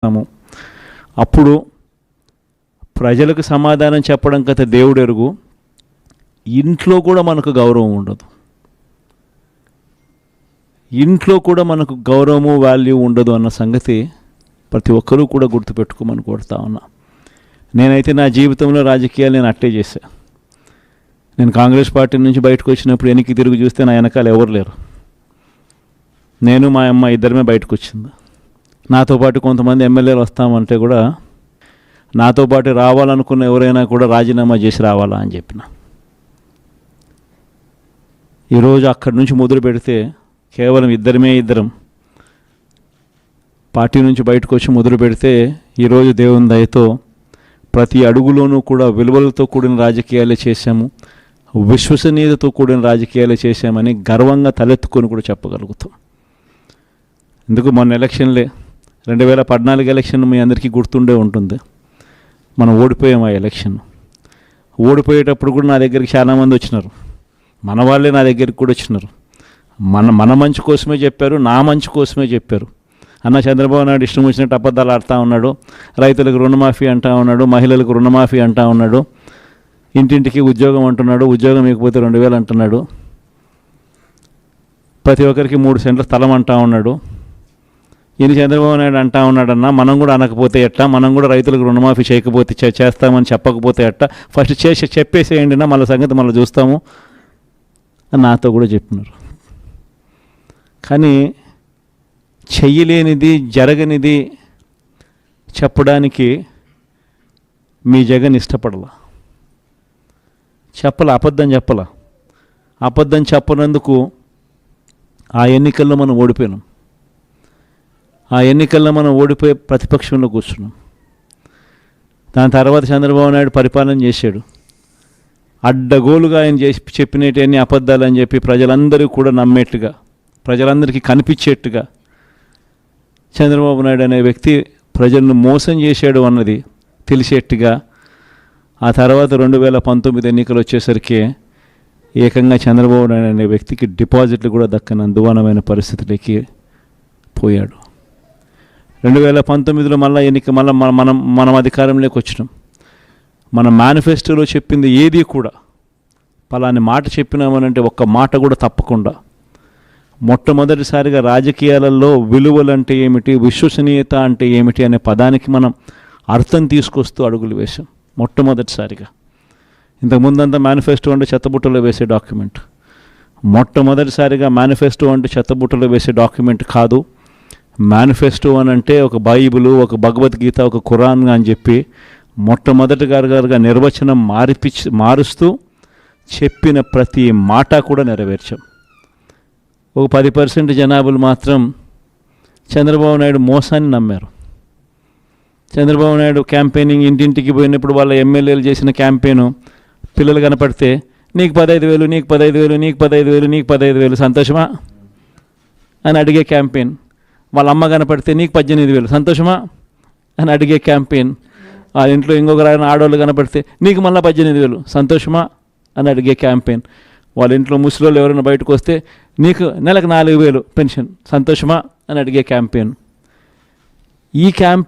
అప్పుడు ప్రజలకు సమాధానం చెప్పడం కథ దేవుడు ఎరుగు. ఇంట్లో కూడా మనకు గౌరవం ఉండదు, ఇంట్లో కూడా మనకు గౌరవము వాల్యూ ఉండదు అన్న సంగతి ప్రతి ఒక్కరూ కూడా గుర్తుపెట్టుకోమని కోరుతా ఉన్నా. నేనైతే నా జీవితంలో రాజకీయాలు నేను అట్టే చేశా. నేను కాంగ్రెస్ పార్టీ నుంచి బయటకు వచ్చినప్పుడు వెనక్కి తిరిగి చూస్తే నా వెనకాల ఎవరు లేరు. నేను మా అమ్మ ఇద్దరమే బయటకు వచ్చింది. నాతో పాటు కొంతమంది ఎమ్మెల్యేలు వస్తామంటే కూడా నాతో పాటు రావాలనుకున్న ఎవరైనా కూడా రాజీనామా చేసి రావాలా అని చెప్పిన. ఈరోజు అక్కడి నుంచి మొదలు పెడితే కేవలం ఇద్దరం పార్టీ నుంచి బయటకు వచ్చి మొదలు పెడితే ఈరోజు దేవుని దయతో ప్రతి అడుగులోనూ కూడా విలువలతో కూడిన రాజకీయాలే చేశాము, విశ్వసనీయతతో కూడిన రాజకీయాలే చేశామని గర్వంగా తలెత్తుకొని కూడా చెప్పగలుగుతాం. ఎందుకు మొన్న ఎలక్షన్లే 2014 ఎలక్షన్ మీ అందరికీ గుర్తుండే ఉంటుంది. మనం ఓడిపోయాం ఆ ఎలక్షన్. ఓడిపోయేటప్పుడు కూడా నా దగ్గరికి చాలామంది వచ్చినారు, మన వాళ్ళే నా దగ్గరికి కూడా వచ్చినారు. మన మంచి కోసమే చెప్పారు, నా మంచి కోసమే చెప్పారు. అన్న చంద్రబాబు నాయుడు ఇష్టం వచ్చినట్టు అబద్ధాలు ఆడుతూ ఉన్నాడు, రైతులకు రుణమాఫీ అంటూ ఉన్నాడు, మహిళలకు రుణమాఫీ అంటూ ఉన్నాడు, ఇంటింటికి ఉద్యోగం అంటున్నాడు, ఉద్యోగం ఇకపోతే 2000 అంటున్నాడు, ప్రతి ఒక్కరికి 3 సెంట్ల స్థలం అంటూ ఉన్నాడు. ఈయన చంద్రబాబు నాయుడు అంటూ ఉన్నాడన్నా, మనం కూడా అనకపోతే ఎట్లా, మనం కూడా రైతులకు రుణమాఫీ చేయకపోతే చేస్తామని చెప్పకపోతే ఎట్లా, ఫస్ట్ చెప్పేసేయండి నా, మళ్ళీ సంగతి మళ్ళీ చూస్తాము అని నాతో కూడా చెప్పినారు. కానీ చెయ్యలేనిది జరగనిది చెప్పడానికి మీ జగన్ ఇష్టపడాల, అబద్ధం చెప్పనందుకు ఆ ఎన్నికల్లో మనం ఓడిపోయినాం. ఆ ఎన్నికల్లో మనం ఓడిపోయి ప్రతిపక్షంలో కూర్చున్నాం. దాని తర్వాత చంద్రబాబు నాయుడు పరిపాలన చేశాడు. అడ్డగోలుగా ఆయన చెప్పినవన్నీ అబద్ధాలు అని చెప్పి ప్రజలందరూ కూడా నమ్మేట్టుగా, ప్రజలందరికీ కనిపించేట్టుగా చంద్రబాబు నాయుడు అనే వ్యక్తి ప్రజలను మోసం చేశాడు అన్నది తెలిసేట్టుగా ఆ తర్వాత 2019 ఎన్నికలు వచ్చేసరికి ఏకంగా చంద్రబాబు నాయుడు అనే వ్యక్తికి డిపాజిట్లు కూడా దక్కని అందువనమైన పరిస్థితులకి పోయాడు. 2019లో మళ్ళీ మనం అధికారంలోకి వచ్చినాం. మన మేనిఫెస్టోలో చెప్పింది ఏది కూడా పలాని మాట చెప్పినామనంటే ఒక్క మాట కూడా తప్పకుండా మొట్టమొదటిసారిగా రాజకీయాలలో విలువలు అంటే ఏమిటి, విశ్వసనీయత అంటే ఏమిటి అనే పదానికి మనం అర్థం తీసుకొస్తూ అడుగులు వేసాం మొట్టమొదటిసారిగా. ఇంతకుముందంతా మేనిఫెస్టో అంటే చెత్తబుట్టలో వేసే డాక్యుమెంట్. మొట్టమొదటిసారిగా మేనిఫెస్టో అంటే చెత్తబుట్టలో వేసే డాక్యుమెంట్ కాదు. మేనిఫెస్టో అని అంటే ఒక బైబిలు, ఒక భగవద్గీత, ఒక ఖురాన్ అని చెప్పి మొట్టమొదటిగా నిర్వచనం మారుస్తూ చెప్పిన ప్రతి మాట కూడా నెరవేర్చాం. ఒక 10% జనాభాలు మాత్రం చంద్రబాబు నాయుడు మోసాన్ని నమ్మారు. చంద్రబాబు నాయుడు క్యాంపెయినింగ్ ఇంటింటికి పోయినప్పుడు వాళ్ళ ఎమ్మెల్యేలు చేసిన క్యాంపెయిన్, పిల్లలు కనపడితే నీకు 15,000, నీకు 15,000, నీకు 15,000, నీకు 15,000 సంతోషమా అని అడిగే క్యాంపెయిన్. వాళ్ళ అమ్మ కనపడితే నీకు 18,000 సంతోషమా అని అడిగే క్యాంపెయిన్. ఆ ఇంట్లో ఇంకొక ఆడవాళ్ళు కనపడితే నీకు మళ్ళీ 18,000 సంతోషమా అని అడిగే క్యాంపెయిన్. వాళ్ళ ఇంట్లో ముసలోళ్ళు ఎవరైనా బయటకు వస్తే నీకు నెలకు 4,000 పెన్షన్ సంతోషమా అని అడిగే క్యాంపెయిన్. ఈ క్యాంపెయిన్